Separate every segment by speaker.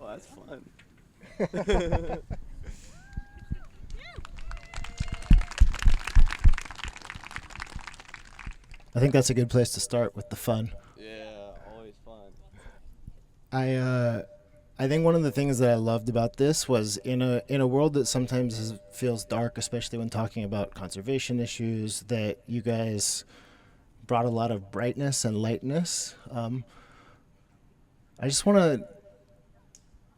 Speaker 1: Oh, that's fun.
Speaker 2: I think that's a good place to start with the fun.
Speaker 1: Yeah, always fun.
Speaker 2: I think one of the things that I loved about this was in a world that sometimes feels dark, especially when talking about conservation issues, that you guys brought a lot of brightness and lightness. I just want to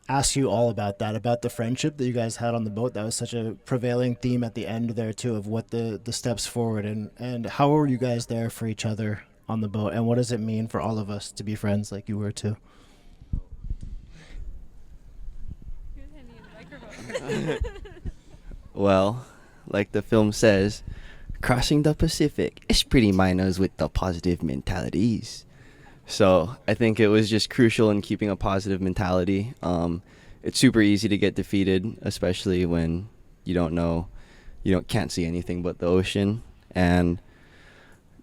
Speaker 2: ask you all about that, about the friendship that you guys had on the boat. That was such a prevailing theme at the end there too, of what the steps forward, and how were you guys there for each other on the boat, and what does it mean for all of us to be friends like you were too?
Speaker 1: Well, like the film says, crossing the Pacific is pretty minors with the positive mentalities. So I think it was just crucial in keeping a positive mentality. It's super easy to get defeated, especially when you can't see anything but the ocean. And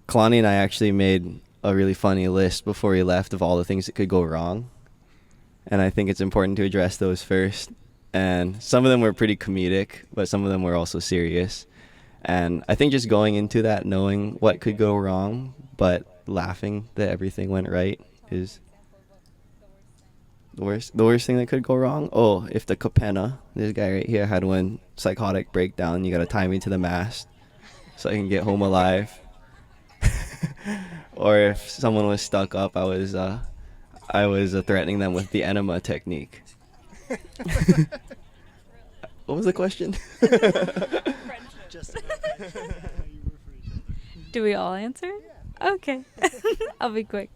Speaker 1: Kalani and I actually made a really funny list before we left of all the things that could go wrong. And I think it's important to address those first. And some of them were pretty comedic, but some of them were also serious. And I think just going into that knowing what could go wrong, but laughing that everything went right is the worst thing that could go wrong. Oh, if the Kapena, this guy right here, had one psychotic breakdown, you gotta tie me to the mast so I can get home alive. Or if someone was stuck up, I was threatening them with the enema technique. What was the question?
Speaker 3: Do we all answer? Okay. I'll be quick.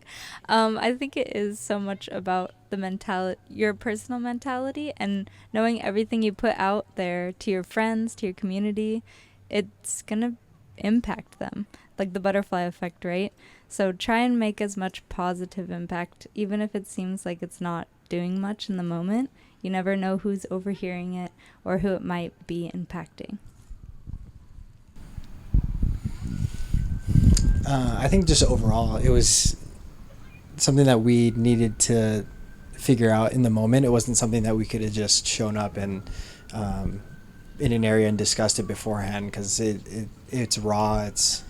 Speaker 3: I think it is so much about the mentality, your personal mentality, and knowing everything you put out there to your friends, to your community, it's going to impact them. Like the butterfly effect, right? So try and make as much positive impact, even if it seems like it's not doing much in the moment. You never know who's overhearing it or who it might be impacting.
Speaker 4: I think just overall, it was something that we needed to figure out in the moment. It wasn't something that we could have just shown up and in an area and discussed it beforehand, because it's raw, it's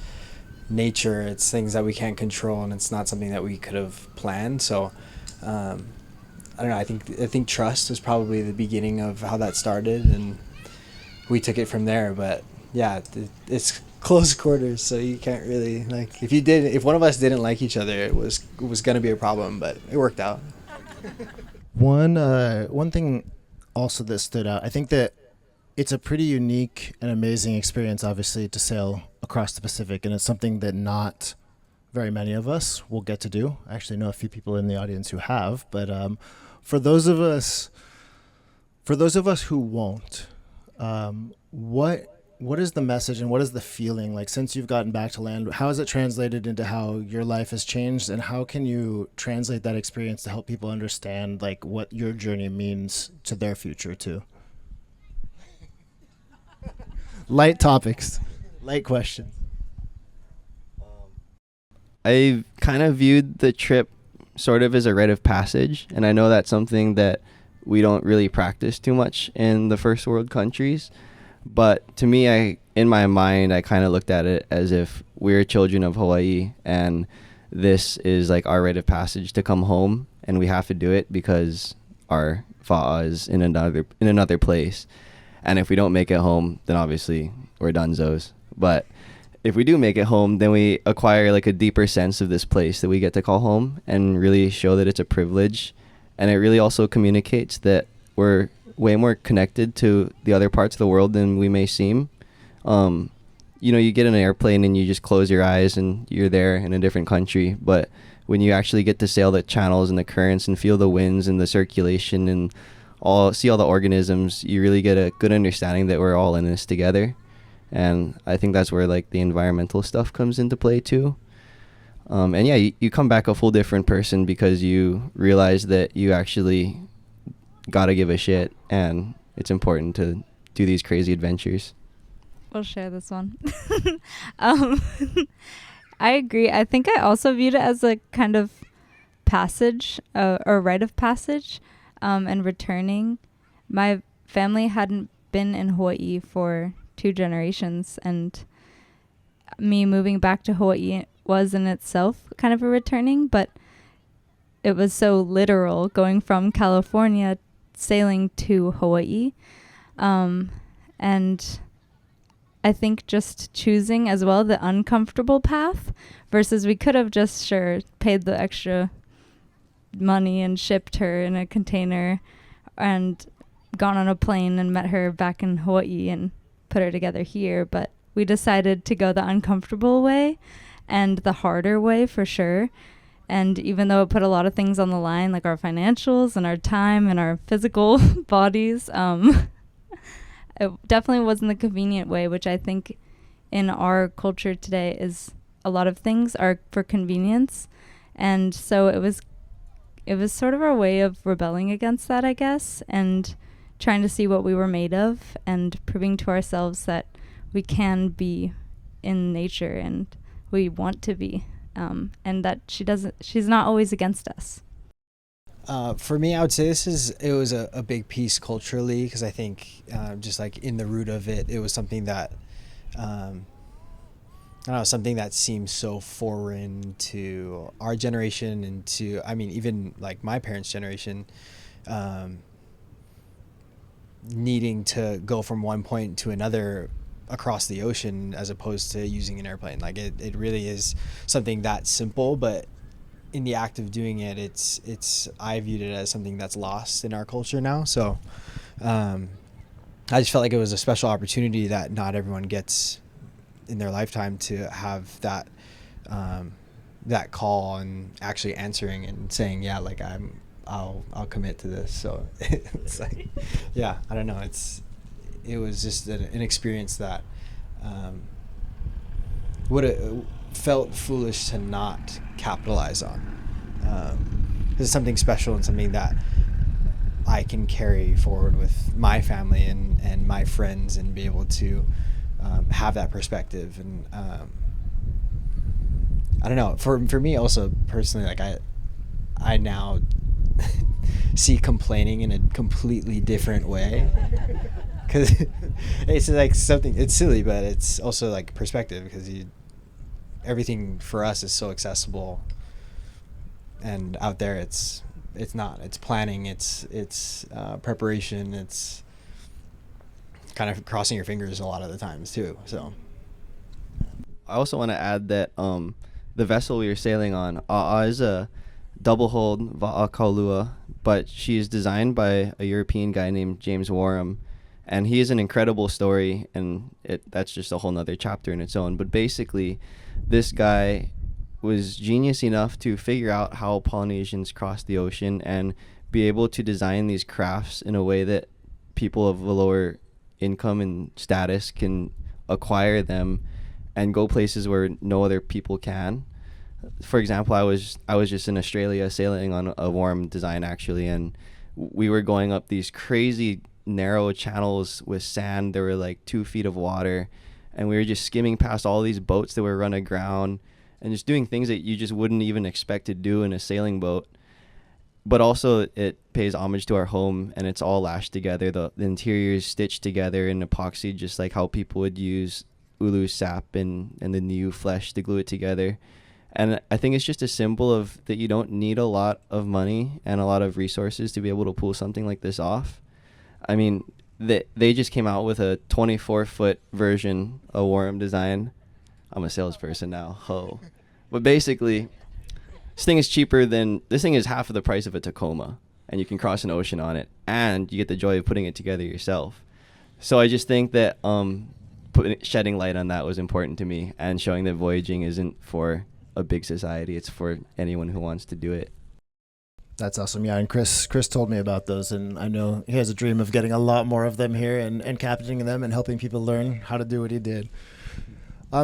Speaker 4: nature, it's things that we can't control, and it's not something that we could have planned. So I don't know. I think trust was probably the beginning of how that started, and we took it from there. But yeah, it's close quarters, so you can't really, like, if one of us didn't like each other, it was going to be a problem, but it worked out.
Speaker 2: One thing also that stood out, I think that it's a pretty unique and amazing experience, obviously, to sail across the Pacific, and it's something that not very many of us will get to do. I actually know a few people in the audience who have, but for those of us who won't, what is the message and what is the feeling like since you've gotten back to land? How has it translated into how your life has changed, and how can you translate that experience to help people understand like what your journey means to their future too? Light topics, light questions.
Speaker 1: I kind of viewed the trip sort of as a rite of passage, and I know that's something that we don't really practice too much in the first world countries. But to me, in my mind, I kind of looked at it as if we're children of Hawaii, and this is like our rite of passage to come home, and we have to do it because our fa'a is in another place. And if we don't make it home, then obviously we're dunzos. But if we do make it home, then we acquire like a deeper sense of this place that we get to call home, and really show that it's a privilege. And it really also communicates that we're way more connected to the other parts of the world than we may seem. You get in an airplane and you just close your eyes and you're there in a different country. But when you actually get to sail the channels and the currents and feel the winds and the circulation and see all the organisms, you really get a good understanding that we're all in this together. And I think that's where like the environmental stuff comes into play too. And yeah, you come back a full different person because you realize that you actually gotta give a shit, and it's important to do these crazy adventures.
Speaker 3: We'll share this one. I agree. I think I also viewed it as a kind of passage or rite of passage. and returning. My family hadn't been in Hawaii for 2 generations, and me moving back to Hawaii was in itself kind of a returning, but it was so literal going from California sailing to Hawaii. And I think just choosing as well the uncomfortable path versus we could have just paid the extra money and shipped her in a container and gone on a plane and met her back in Hawaii and put her together here. But we decided to go the uncomfortable way and the harder way for sure. And even though it put a lot of things on the line, like our financials and our time and our physical bodies, it definitely wasn't the convenient way, which I think in our culture today is a lot of things are for convenience. And so it was sort of our way of rebelling against that, I guess, and trying to see what we were made of and proving to ourselves that we can be in nature and we want to be. And that she's not always against us.
Speaker 4: For me, I would say it was a big piece culturally, because I think just like in the root of it, it was something that, I don't know, something that seems so foreign to our generation and to, I mean, even like my parents' generation, needing to go from one point to another across the ocean as opposed to using an airplane. Like it really is something that simple, but in the act of doing it, it's I viewed it as something that's lost in our culture now. So I just felt like it was a special opportunity that not everyone gets in their lifetime, to have that that call and actually answering and saying, yeah, like I'll commit to this. So it's like, yeah, I don't know, it was just an experience that would have felt foolish to not capitalize on. This is something special and something that I can carry forward with my family and my friends, and be able to have that perspective. And I don't know, for me also personally, like I now see complaining in a completely different way. Because it's like something, it's silly, but it's also like perspective, because everything for us is so accessible, and out there it's not. It's planning, it's preparation, it's kind of crossing your fingers a lot of the times too. So
Speaker 1: I also want to add that the vessel we were sailing on, ʻAʻā, is a double-hulled wa'akaulua, but she is designed by a European guy named James Warham. And he is an incredible story, and that's just a whole nother chapter in its own. But basically, this guy was genius enough to figure out how Polynesians cross the ocean and be able to design these crafts in a way that people of a lower income and status can acquire them and go places where no other people can. For example, I was just in Australia sailing on a Warham design, actually, and we were going up these crazy narrow channels with sand. There were like 2 feet of water, and we were just skimming past all these boats that were run aground and just doing things that you just wouldn't even expect to do in a sailing boat. But also it pays homage to our home, and it's all lashed together. The interior is stitched together in epoxy, just like how people would use ulu sap and the new flesh to glue it together. And I think it's just a symbol of that you don't need a lot of money and a lot of resources to be able to pull something like this off. I mean, they just came out with a 24-foot version of Warham design. I'm a salesperson now, ho. But basically, this thing is half of the price of a Tacoma, and you can cross an ocean on it, and you get the joy of putting it together yourself. So I just think that shedding light on that was important to me, and showing that voyaging isn't for a big society, it's for anyone who wants to do it.
Speaker 2: That's awesome. Yeah, and Chris told me about those, and I know he has a dream of getting a lot more of them here and captaining them and helping people learn how to do what he did.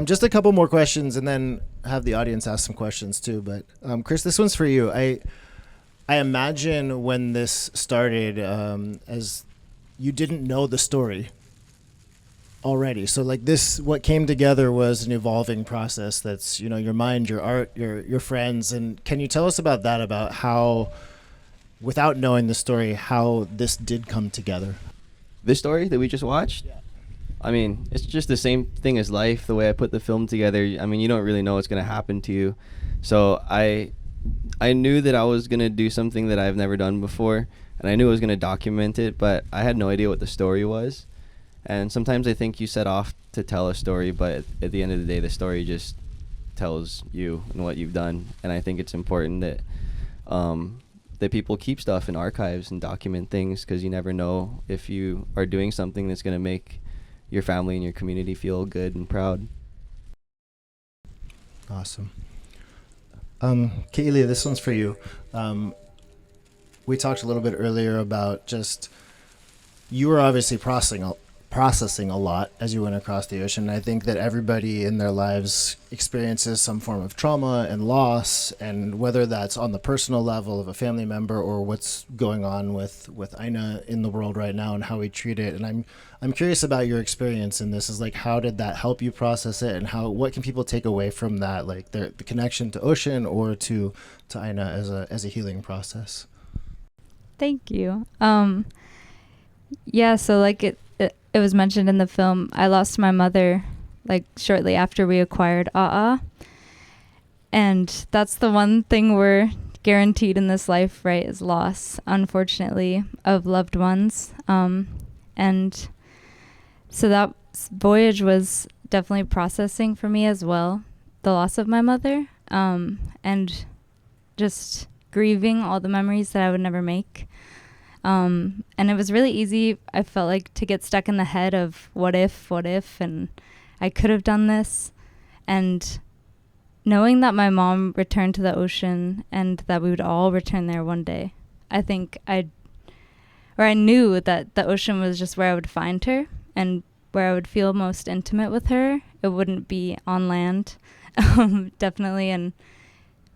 Speaker 2: Just a couple more questions, and then have the audience ask some questions too. But Chris, this one's for you. I imagine when this started, as you didn't know the story already. So like this, what came together was an evolving process that's, your mind, your art, your friends. And can you tell us about that, about how without knowing the story, how this did come together.
Speaker 1: This story that we just watched? Yeah. I mean, it's just the same thing as life, the way I put the film together. I mean, you don't really know what's going to happen to you. So I knew that I was going to do something that I've never done before, and I knew I was going to document it, but I had no idea what the story was. And sometimes I think you set off to tell a story, but at the end of the day, the story just tells you and what you've done. And I think it's important that that people keep stuff in archives and document things, because you never know if you are doing something that's going to make your family and your community feel good and proud.
Speaker 2: Awesome. Kaylee, this one's for you. We talked a little bit earlier about just, you were obviously processing a lot as you went across the ocean. I think that everybody in their lives experiences some form of trauma and loss, and whether that's on the personal level of a family member or what's going on with ʻAʻā in the world right now and how we treat it. And I'm curious about your experience in this. Is like, how did that help you process it, and what can people take away from that, like the connection to ocean or to ʻAʻā as a healing process?
Speaker 3: Thank you. Yeah, so like it was mentioned in the film, I lost my mother like shortly after we acquired ʻAʻā. And that's the one thing we're guaranteed in this life, right, is loss, unfortunately, of loved ones. And so that voyage was definitely processing for me as well, the loss of my mother, and just grieving all the memories that I would never make. And it was really easy, I felt like, to get stuck in the head of what if, and I could have done this. And knowing that my mom returned to the ocean and that we would all return there one day, I think I knew that the ocean was just where I would find her and where I would feel most intimate with her. It wouldn't be on land, definitely. And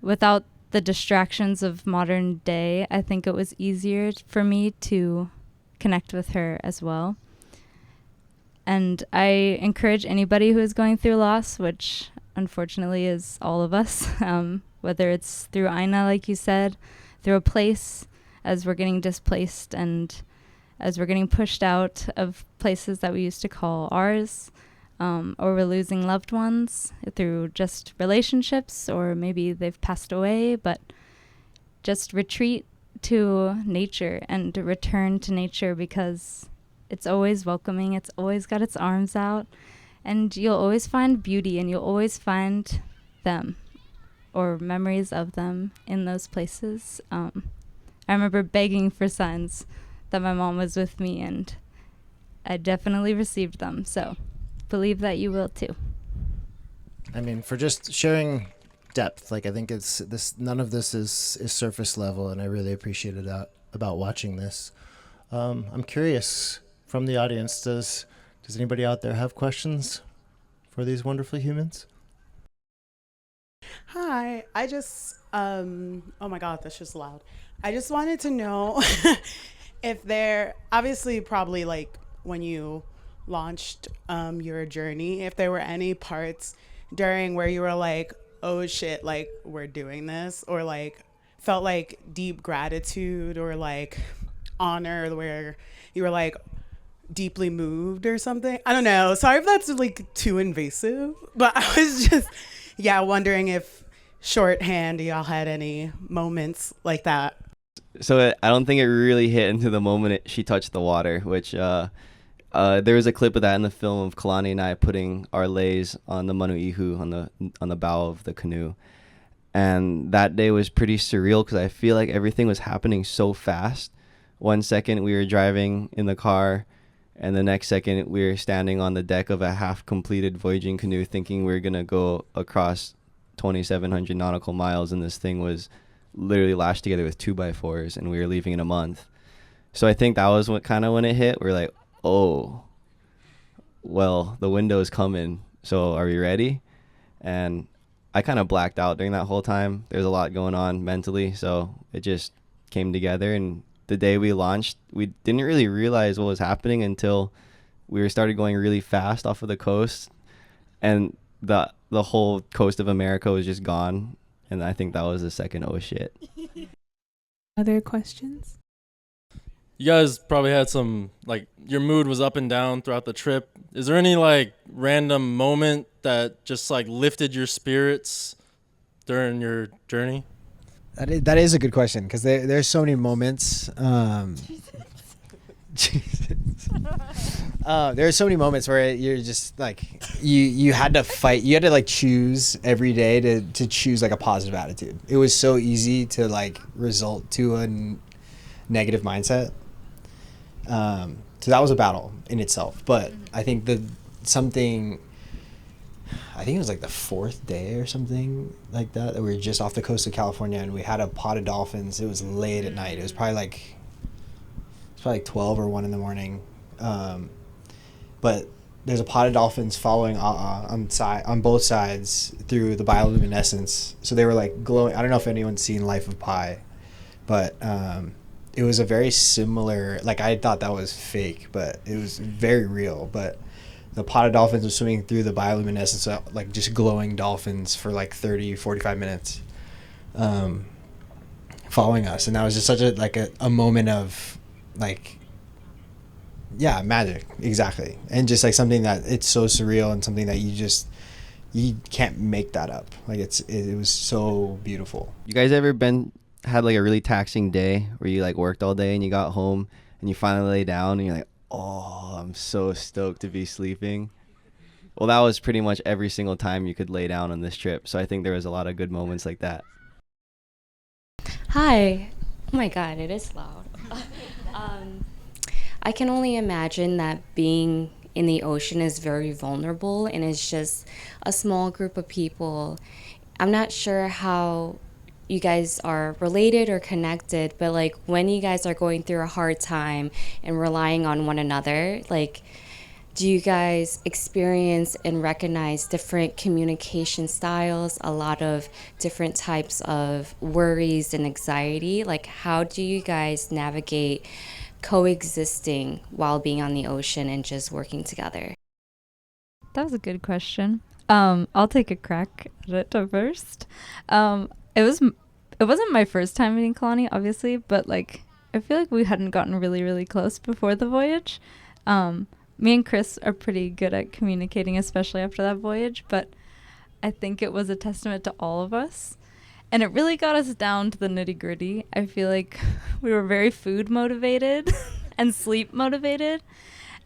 Speaker 3: without the distractions of modern day, I think it was easier for me to connect with her as well. And I encourage anybody who is going through loss, which unfortunately is all of us, whether it's through ʻAʻā, like you said, through a place, as we're getting displaced and as we're getting pushed out of places that we used to call ours, or we're losing loved ones through just relationships, or maybe they've passed away, but just retreat to nature and return to nature, because it's always welcoming. It's always got its arms out, and you'll always find beauty, and you'll always find them or memories of them in those places. I remember begging for signs that my mom was with me, and I definitely received them. So believe that you will too.
Speaker 2: I mean, for just sharing depth, like, I think it's this, none of this is surface level, and I really appreciated that about watching this. I'm curious, from the audience, does anybody out there have questions for these wonderful humans?
Speaker 5: Hi, I just oh my god, that's just loud. I just wanted to know if there, obviously probably like when you launched your journey, if there were any parts during where you were like, oh shit, like we're doing this, or like felt like deep gratitude or like honor, where you were like deeply moved or something. I don't know, sorry if that's like too invasive, but I was just wondering if shorthand y'all had any moments like that.
Speaker 1: So I don't think it really hit into the moment she touched the water, which there was a clip of that in the film of Kalani and I putting our leis on the manuihu, on the bow of the canoe. And that day was pretty surreal, because I feel like everything was happening so fast. 1 second we were driving in the car, and the next second we were standing on the deck of a half-completed voyaging canoe thinking we were going to go across 2,700 nautical miles, and this thing was literally lashed together with 2x4s, and we were leaving in a month. So I think that was when it hit. We're like, oh, well, the window's coming, so are we ready? And I kind of blacked out during that whole time. There's a lot going on mentally, so it just came together. And the day we launched, we didn't really realize what was happening until we started going really fast off of the coast, and the whole coast of America was just gone. And I think that was the second oh shit.
Speaker 6: Other questions?
Speaker 7: You guys probably had some, like, your mood was up and down throughout the trip. Is there any, like, random moment that just, like, lifted your spirits during your journey?
Speaker 4: That is a good question, because there's so many moments. There are so many moments where you're just like you had to fight. You had to like choose every day to choose like a positive attitude. It was so easy to like result to a negative mindset. So that was a battle in itself. But I think I think it was like the fourth day or something like that we were just off the coast of California, and we had a pod of dolphins. It was late at night. It was probably like 12 or 1 in the morning. But there's a pod of dolphins following ʻAʻā on both sides through the bioluminescence. So they were like glowing. I don't know if anyone's seen Life of Pi, but it was a very similar, like I thought that was fake, but it was very real. But the pod of dolphins were swimming through the bioluminescence, like just glowing dolphins for like 30, 45 minutes following us. And that was just such a moment of like, yeah, magic. Exactly. And just like something that it's so surreal, and something that you can't make that up. Like it was so beautiful.
Speaker 1: You guys ever had like a really taxing day where you like worked all day and you got home and you finally lay down and you're like, oh, I'm so stoked to be sleeping? Well, that was pretty much every single time you could lay down on this trip. So I think there was a lot of good moments like that.
Speaker 8: Hi. Oh my God, it is loud. I can only imagine that being in the ocean is very vulnerable, and it's just a small group of people. I'm not sure how you guys are related or connected, but like when you guys are going through a hard time and relying on one another, like do you guys experience and recognize different communication styles, a lot of different types of worries and anxiety? Like how do you guys navigate coexisting while being on the ocean and just working together?
Speaker 3: That was a good question. I'll take a crack at it first. It wasn't my first time meeting Kalani, obviously, but like I feel like we hadn't gotten really, really close before the voyage. Me and Chris are pretty good at communicating, especially after that voyage, but I think it was a testament to all of us. And it really got us down to the nitty gritty. I feel like we were very food motivated and sleep motivated.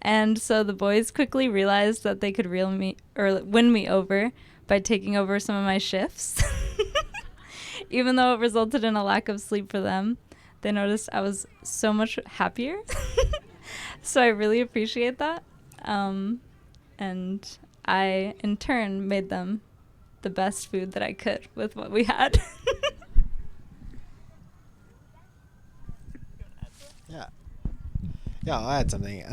Speaker 3: And so the boys quickly realized that they could win me over by taking over some of my shifts. Even though it resulted in a lack of sleep for them, they noticed I was so much happier. So I really appreciate that. And I, in turn, made them the best food that I could with what we had.
Speaker 4: Yeah, I'll add something.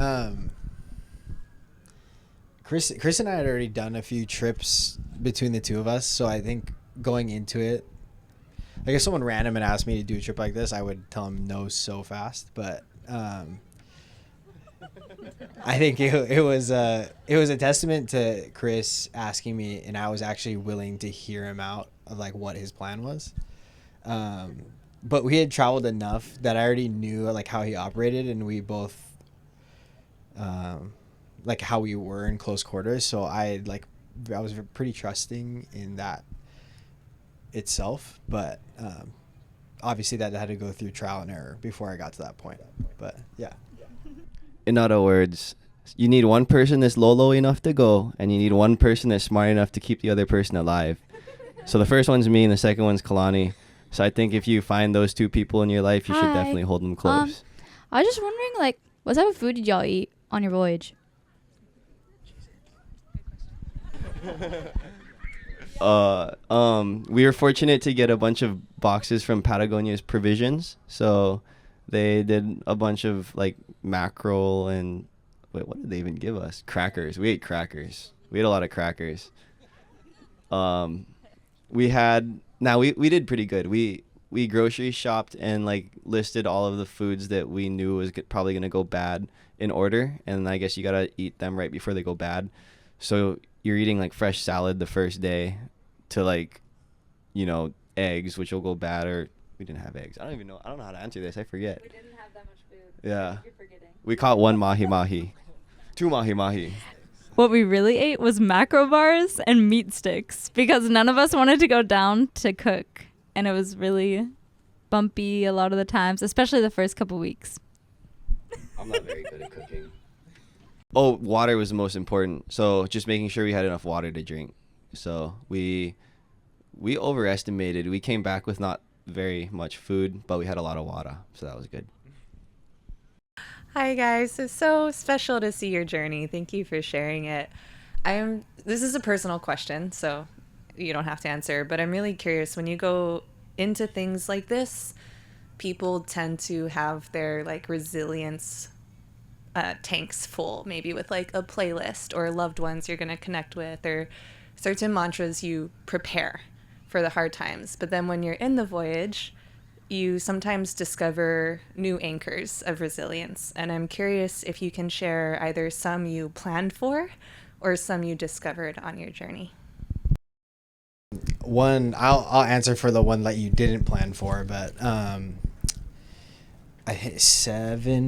Speaker 4: Chris and I had already done a few trips between the two of us, so I think going into it, like if someone random and asked me to do a trip like this, I would tell them no so fast. But I think it was a testament to Chris asking me, and I was actually willing to hear him out of like what his plan was. But we had traveled enough that I already knew like how he operated, and we both like how we were in close quarters. So I was pretty trusting in that itself, but obviously that had to go through trial and error before I got to that point. But yeah.
Speaker 1: In other words, you need one person that's low enough to go, and you need one person that's smart enough to keep the other person alive. So the first one's me, and the second one's Kalani. So I think if you find those two people in your life, you should definitely hold them close.
Speaker 9: I was just wondering, like, what type of food did y'all eat on your voyage?
Speaker 1: We were fortunate to get a bunch of boxes from Patagonia's Provisions. So they did a bunch of like mackerel and what did they even give us? Crackers. We ate crackers. We ate a lot of crackers. We did pretty good. We grocery shopped and like listed all of the foods that we knew was probably going to go bad in order. And I guess you got to eat them right before they go bad. So you're eating like fresh salad the first day to like, eggs, which will go bad, or We didn't have eggs. I don't know how to answer this. I forget.
Speaker 3: We didn't have that much food.
Speaker 1: Yeah.
Speaker 3: You're forgetting.
Speaker 1: We caught 1 mahi-mahi. 2 mahi-mahi.
Speaker 3: What we really ate was macro bars and meat sticks because none of us wanted to go down to cook. And it was really bumpy a lot of the times, especially the first couple weeks.
Speaker 1: I'm not very good at cooking. Oh, water was the most important. So just making sure we had enough water to drink. So we overestimated. We came back with not very much food, but we had a lot of water. So that was good.
Speaker 6: Hi guys, it's so special to see your journey. Thank you for sharing it. This is a personal question, so you don't have to answer, but I'm really curious, when you go into things like this, people tend to have their like resilience tanks full, maybe with like a playlist or loved ones you're going to connect with, or certain mantras you prepare for the hard times. But then when you're in the voyage, you sometimes discover new anchors of resilience. And I'm curious if you can share either some you planned for or some you discovered on your journey.
Speaker 4: I'll answer for the one that you didn't plan for, but I hit 6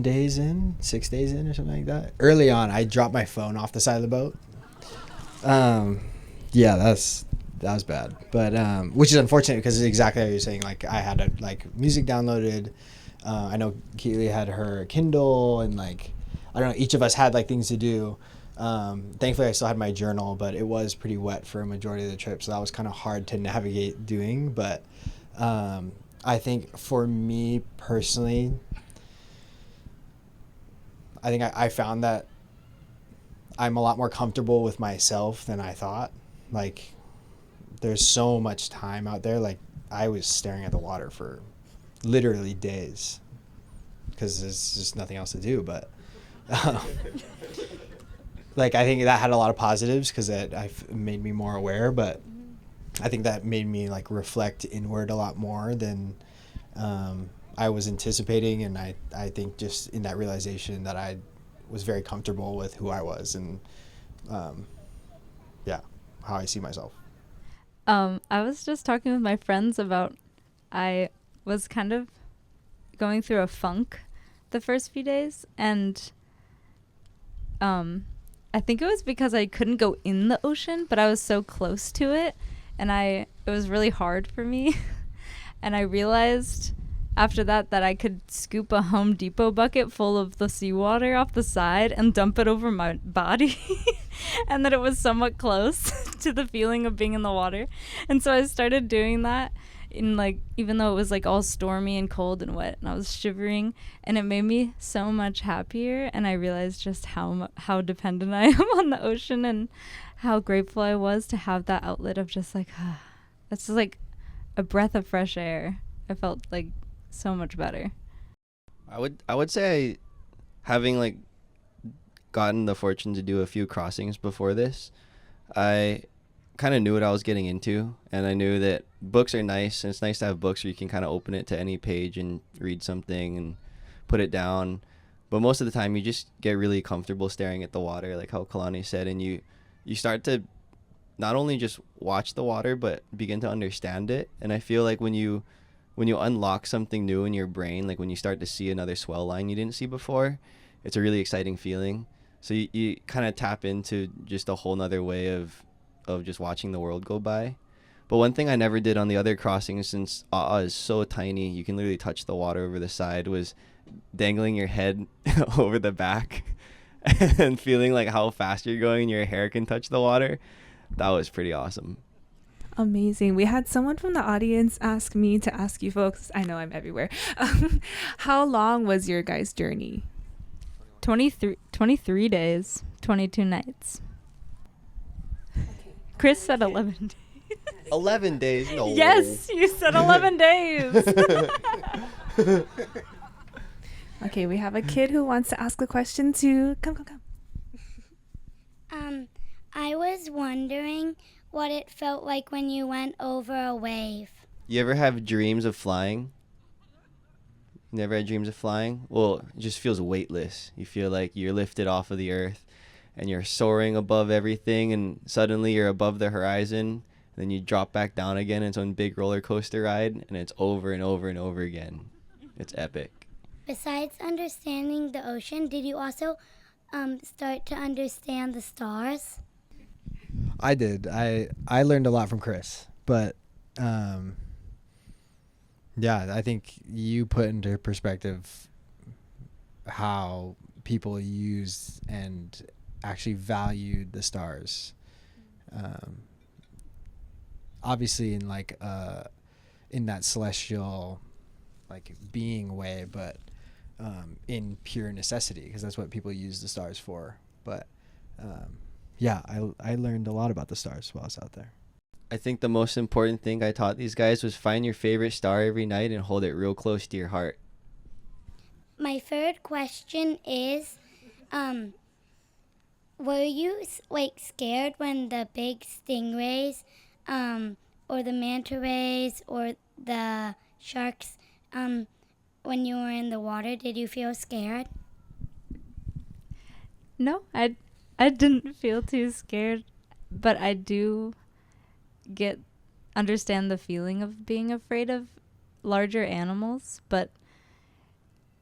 Speaker 4: days in or something like that. Early on, I dropped my phone off the side of the boat. Yeah, that was bad, but which is unfortunate because it's exactly how you're saying. Like I had music downloaded. I know Keely had her Kindle, and like I don't know, each of us had like things to do. Thankfully, I still had my journal, but it was pretty wet for a majority of the trip, so that was kind of hard to navigate doing. But I think for me personally, I think I found that I'm a lot more comfortable with myself than I thought. Like, there's so much time out there. Like, I was staring at the water for literally days because there's just nothing else to do. But like, I think that had a lot of positives because it made me more aware. But I think that made me like reflect inward a lot more than I was anticipating. And I think just in that realization that I was very comfortable with who I was and how I see myself.
Speaker 3: I was just talking with my friends about I was kind of going through a funk the first few days, and I think it was because I couldn't go in the ocean, but I was so close to it, and it was really hard for me. And I realized after that I could scoop a Home Depot bucket full of the seawater off the side and dump it over my body and that it was somewhat close to the feeling of being in the water. And so I started doing that even though it was like all stormy and cold and wet and I was shivering, and it made me so much happier. And I realized just how dependent I am on the ocean and how grateful I was to have that outlet of just like, that's just like a breath of fresh air. I felt like so much better.
Speaker 1: I would say having like gotten the fortune to do a few crossings before this, I kind of knew what I was getting into, and I knew that books are nice, and it's nice to have books where you can kind of open it to any page and read something and put it down. But most of the time you just get really comfortable staring at the water, like how Kalani said, and you start to not only just watch the water but begin to understand it. And I feel like when you unlock something new in your brain, like when you start to see another swell line you didn't see before, it's a really exciting feeling. So you kind of tap into just a whole nother way of just watching the world go by. But one thing I never did on the other crossings, since ʻAʻā is so tiny, you can literally touch the water over the side, was dangling your head over the back and feeling like how fast you're going and your hair can touch the water. That was pretty awesome.
Speaker 10: Amazing. We had someone from the audience ask me to ask you folks, I know I'm everywhere, how long was your guys' journey?
Speaker 3: 23 days, 22 nights. Chris said 11 days.
Speaker 1: 11 days? No.
Speaker 3: Yes, you said 11 days.
Speaker 10: Okay, we have a kid who wants to ask a question too. Come.
Speaker 11: I was wondering what it felt like when you went over a wave.
Speaker 1: You ever have dreams of flying? You never had dreams of flying? Well, it just feels weightless. You feel like you're lifted off of the earth and you're soaring above everything, and suddenly you're above the horizon, and Then you drop back down again. It's one big roller coaster ride, and it's over and over and over again. It's epic.
Speaker 11: Besides understanding the ocean, did you also start to understand the stars?
Speaker 4: I did. I learned a lot from Chris, but yeah, I think you put into perspective how people use and actually valued the stars. Obviously in like in that celestial like being way, but in pure necessity, because that's what people use the stars for. But yeah, I learned a lot about the stars while I was out there.
Speaker 1: I think the most important thing I taught these guys was find your favorite star every night and hold it real close to your heart.
Speaker 11: My third question is, were you like scared when the big stingrays, or the manta rays, or the sharks, when you were in the water? Did you feel scared?
Speaker 3: No, I didn't feel too scared, but I do understand the feeling of being afraid of larger animals, but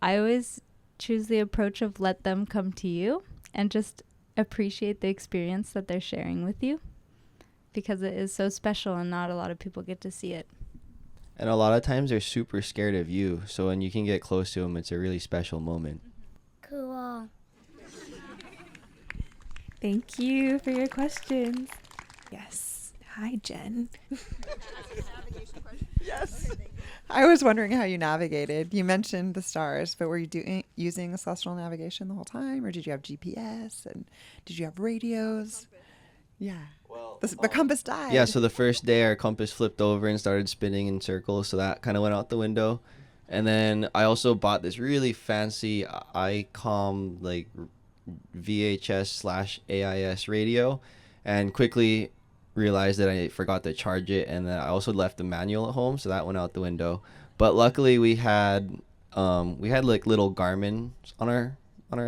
Speaker 3: I always choose the approach of let them come to you and just appreciate the experience that they're sharing with you, because it is so special and not a lot of people get to see it.
Speaker 1: And a lot of times they're super scared of you, so when you can get close to them, it's a really special moment.
Speaker 11: Cool.
Speaker 10: Thank you for your questions. Yes. Hi, Jen.
Speaker 12: Yes. I was wondering how you navigated. You mentioned the stars, but were you using celestial navigation the whole time, or did you have GPS, and did you have radios? Yeah. Well, the compass died.
Speaker 1: Yeah, so the first day our compass flipped over and started spinning in circles, so that kind of went out the window. And then I also bought this really fancy ICOM like VHS/AIS radio, and quickly realized that I forgot to charge it, and then I also left the manual at home, so that went out the window. But luckily we had like little Garmin on our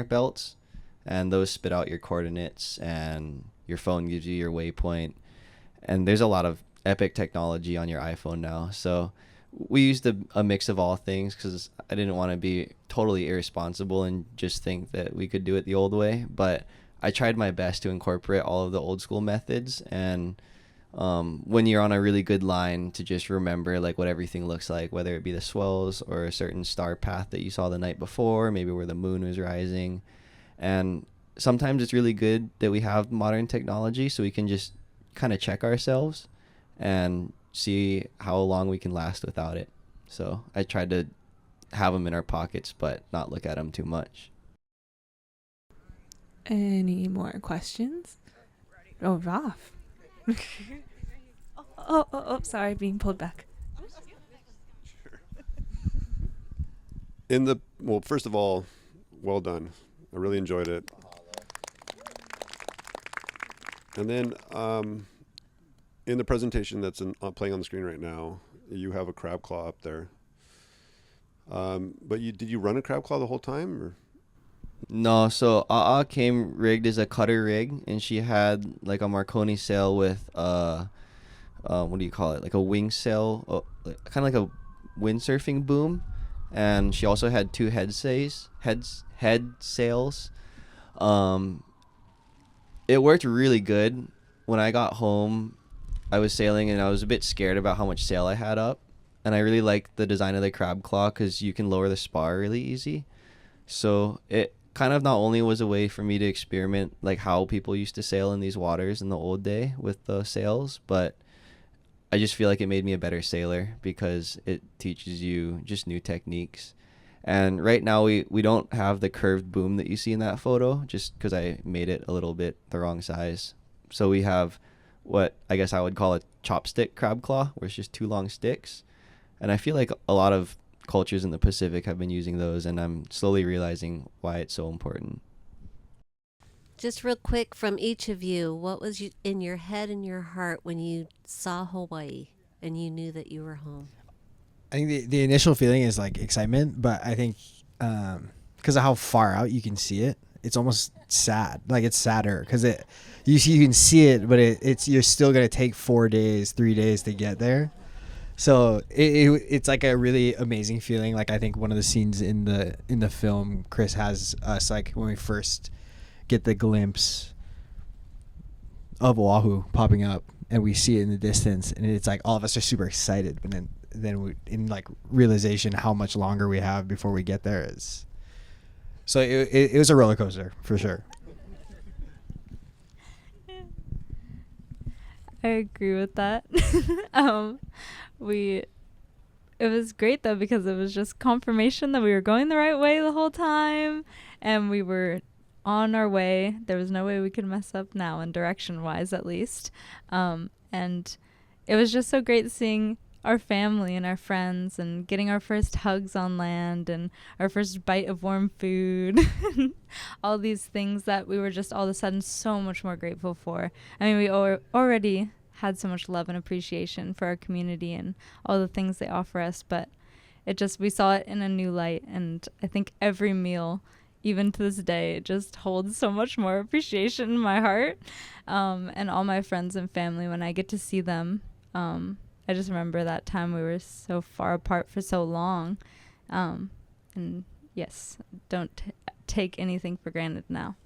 Speaker 1: belts, and those spit out your coordinates, and your phone gives you your waypoint. And there's a lot of epic technology on your iPhone now, so we used a mix of all things, because I didn't want to be totally irresponsible and just think that we could do it the old way. But I tried my best to incorporate all of the old school methods, and when you're on a really good line, to just remember like what everything looks like, whether it be the swells or a certain star path that you saw the night before, maybe where the moon was rising. And sometimes it's really good that we have modern technology, so we can just kind of check ourselves and see how long we can last without it. So I tried to have them in our pockets, but not look at them too much.
Speaker 10: Any more questions? Oh, Raf. oh, sorry, being pulled back.
Speaker 13: Well, first of all, well done. I really enjoyed it. And then in the presentation that's playing on the screen right now, you have a crab claw up there. But did you run a crab claw the whole time, or?
Speaker 1: No, so ʻAʻā came rigged as a cutter rig, and she had like a Marconi sail with what do you call it, like a wing sail, kind of like a windsurfing boom, and she also had two head sails. It worked really good. When I got home, I was sailing and I was a bit scared about how much sail I had up, and I really liked the design of the crab claw because you can lower the spar really easy. So it kind of not only was a way for me to experiment like how people used to sail in these waters in the old day with the sails, but I just feel like it made me a better sailor because it teaches you just new techniques. And right now we don't have the curved boom that you see in that photo, just because I made it a little bit the wrong size. So we have what I guess I would call a chopstick crab claw, where it's just two long sticks. And I feel like a lot of cultures in the Pacific have been using those, and I'm slowly realizing why it's so important.
Speaker 14: Just real quick from each of you, what was in your head and your heart when you saw Hawaii and you knew that you were home?
Speaker 4: I think the initial feeling is like excitement, but I think because of how far out you can see it, it's almost sad. Like it's sadder because you can see it, but it's you're still gonna take 3 days to get there. So it's like a really amazing feeling. Like I think one of the scenes in the film, Chris has us like when we first get the glimpse of Oahu popping up, and we see it in the distance, and it's like all of us are super excited, but then we, in like realization how much longer we have before we get there is. So it was a roller coaster for sure.
Speaker 3: I agree with that. It was great though, because it was just confirmation that we were going the right way the whole time, and we were on our way. There was no way we could mess up now, in direction wise at least. And it was just so great seeing our family and our friends and getting our first hugs on land and our first bite of warm food. All these things that we were just all of a sudden so much more grateful for. I mean, we already had so much love and appreciation for our community and all the things they offer us, but we saw it in a new light. And I think every meal, even to this day, it just holds so much more appreciation in my heart. And all my friends and family, when I get to see them, I just remember that time we were so far apart for so long. And yes, don't take anything for granted now.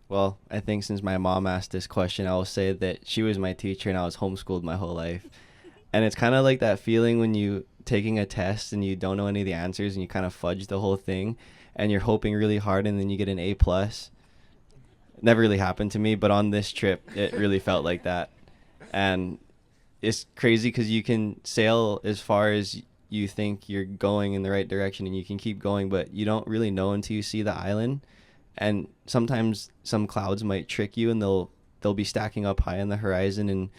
Speaker 1: Well, I think since my mom asked this question, I will say that she was my teacher and I was homeschooled my whole life. And it's kind of like that feeling when you taking a test and you don't know any of the answers and you kind of fudge the whole thing and you're hoping really hard and then you get an A+. Never really happened to me, but on this trip, it really felt like that. And it's crazy because you can sail as far as you think you're going in the right direction and you can keep going, but you don't really know until you see the island. And sometimes some clouds might trick you and they'll be stacking up high on the horizon and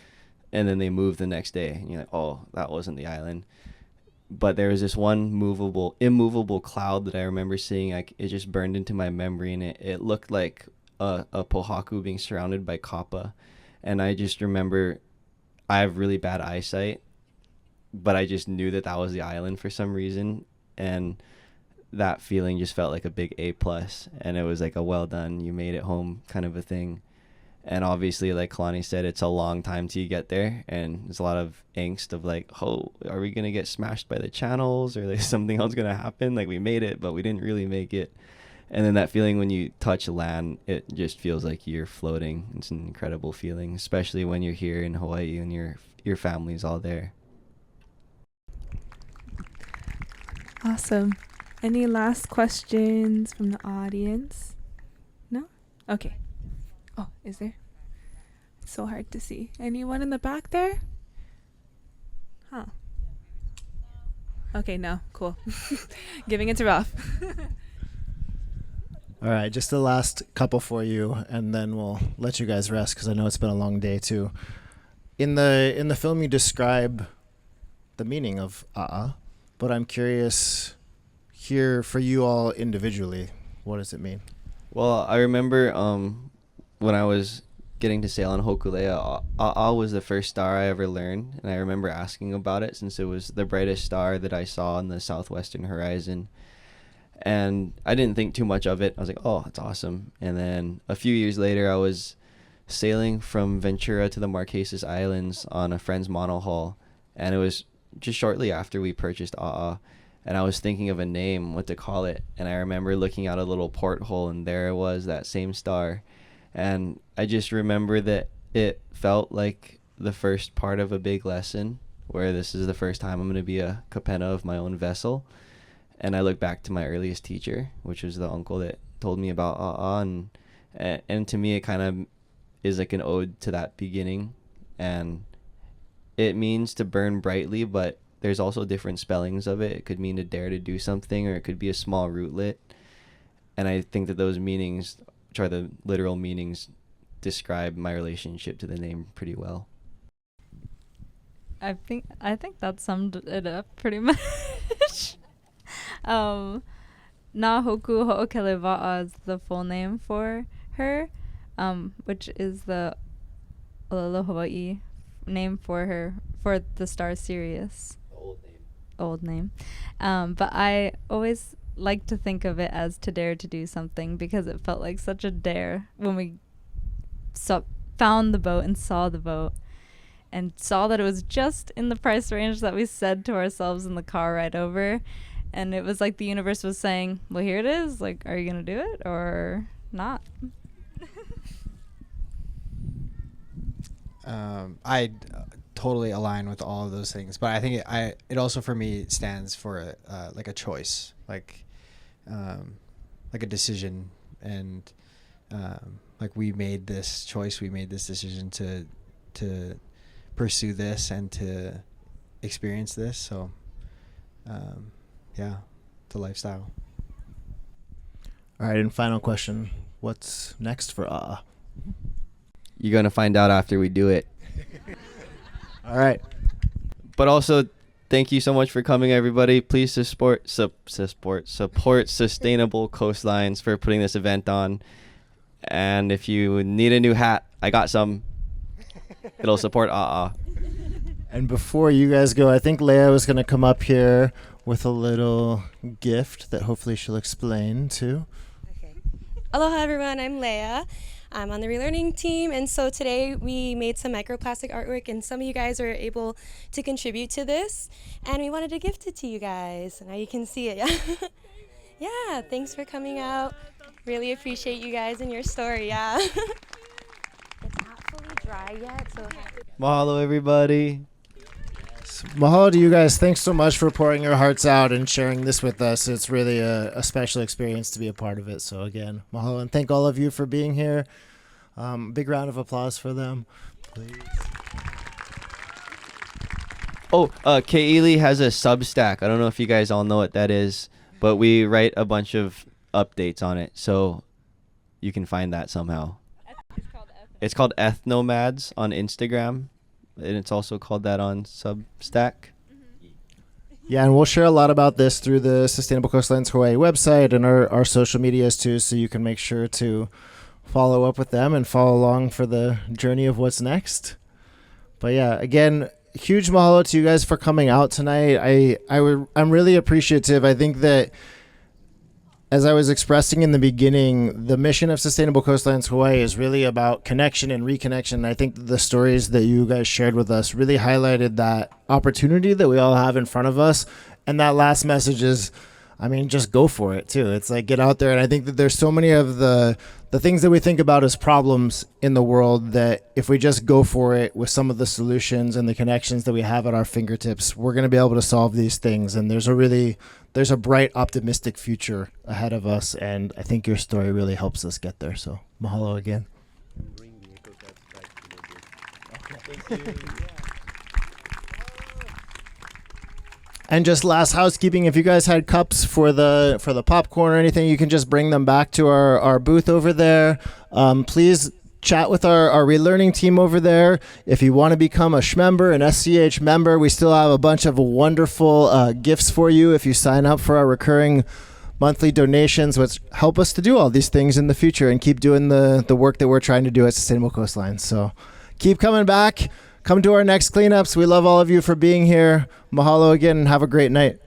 Speaker 1: then they move the next day and you're like, oh, that wasn't the island. But there was this one immovable cloud that I remember seeing. It just burned into my memory, and it looked like a pohaku being surrounded by kapa. And I just remember I have really bad eyesight, but I just knew that was the island for some reason. And that feeling just felt like a big A+, and it was like a well done, you made it home kind of a thing. And obviously, like Kalani said, it's a long time till you get there, and there's a lot of angst of like, oh, are we gonna get smashed by the channels, or like something else gonna happen? Like we made it, but we didn't really make it. And then that feeling when you touch land, it just feels like you're floating. It's an incredible feeling, especially when you're here in Hawaii and your family's all there.
Speaker 10: Awesome. Any last questions from the audience? No? Okay. Oh, is there? It's so hard to see. Anyone in the back there? Huh. Okay, no. Cool. Giving it to Ralph.
Speaker 2: All right, just the last couple for you, and then we'll let you guys rest because I know it's been a long day too. In the film, you describe the meaning of ʻAʻā, but I'm curious here for you all individually, what does it mean?
Speaker 1: Well, I remember when I was getting to sail on Hokulea, ʻAʻā was the first star I ever learned, and I remember asking about it since it was the brightest star that I saw on the southwestern horizon. And I didn't think too much of it. I was like, oh, that's awesome. And then a few years later, I was sailing from Ventura to the Marquesas Islands on a friend's monohull, and it was just shortly after we purchased ʻAʻā. And I was thinking of a name, what to call it. And I remember looking out a little porthole, and there it was, that same star. And I just remember that it felt like the first part of a big lesson, where this is the first time I'm going to be a kapena of my own vessel. And I look back to my earliest teacher, which was the uncle that told me about ʻAʻā. And to me, it kind of is like an ode to that beginning. And it means to burn brightly, but there's also different spellings of it. It could mean to dare to do something, or it could be a small rootlet. And I think that those meanings, which are the literal meanings, describe my relationship to the name pretty well.
Speaker 3: I think that summed it up pretty much. Nā Hoku Ho'okelewa'a is the full name for her, which is the Olelo Hawaiʻi name for her, for the star Sirius. Old name. But I always like to think of it as to dare to do something, because it felt like such a dare when we found the boat and saw the boat and saw that it was just in the price range that we said to ourselves in the car ride over. And it was like the universe was saying, well, here it is. Like, are you going to do it or not?
Speaker 4: I totally align with all of those things, but I think it also for me stands for like a choice, like a decision, and like we made this choice, we made this decision to pursue this and to experience this. So yeah, the lifestyle.
Speaker 2: All right, and final question: what's next for ʻAʻā?
Speaker 1: You're going to find out after we do it.
Speaker 2: All right.
Speaker 1: But also, thank you so much for coming, everybody. Please support Sustainable Coastlines for putting this event on. And if you need a new hat, I got some. It'll support ʻAʻA.
Speaker 2: And before you guys go, I think Leia was going to come up here with a little gift that hopefully she'll explain too.
Speaker 15: Okay. Aloha, everyone. I'm Leia. I'm on the relearning team, and so today we made some microplastic artwork, and some of you guys were able to contribute to this, and we wanted to gift it to you guys. Now you can see it. Yeah, thanks for coming out. Really appreciate you guys and your story. Yeah. It's not fully dry yet, so
Speaker 1: Mahalo, everybody.
Speaker 2: Mahalo to you guys. Thanks so much for pouring your hearts out and sharing this with us. It's really a special experience to be a part of it. So again, mahalo, and thank all of you for being here. Big round of applause for them, please.
Speaker 1: Oh, Keili has a Substack. I don't know if you guys all know what that is, but we write a bunch of updates on it, so you can find that somehow. It's called Ethnomads on Instagram, and it's also called that on Substack.
Speaker 2: Yeah, and we'll share a lot about this through the Sustainable Coastlines Hawaii website and our social medias too, so you can make sure to follow up with them and follow along for the journey of what's next. But yeah, again, huge mahalo to you guys for coming out tonight. I'm really appreciative. I think that, as I was expressing in the beginning, the mission of Sustainable Coastlines Hawaii is really about connection and reconnection. I think the stories that you guys shared with us really highlighted that opportunity that we all have in front of us. And that last message is, I mean, just go for it too. It's like, get out there. And I think that there's so many of the things that we think about as problems in the world that if we just go for it with some of the solutions and the connections that we have at our fingertips, we're going to be able to solve these things. And there's a bright, optimistic future ahead of us. And I think your story really helps us get there. So mahalo again. Thank you. And just last housekeeping, if you guys had cups for the popcorn or anything, you can just bring them back to our booth over there. Please chat with our relearning team over there. If you want to become a SHMember, an SCH member, we still have a bunch of wonderful gifts for you if you sign up for our recurring monthly donations, which help us to do all these things in the future and keep doing the work that we're trying to do at Sustainable Coastlines. So keep coming back. Come to our next cleanups. We love all of you for being here. Mahalo again, and have a great night.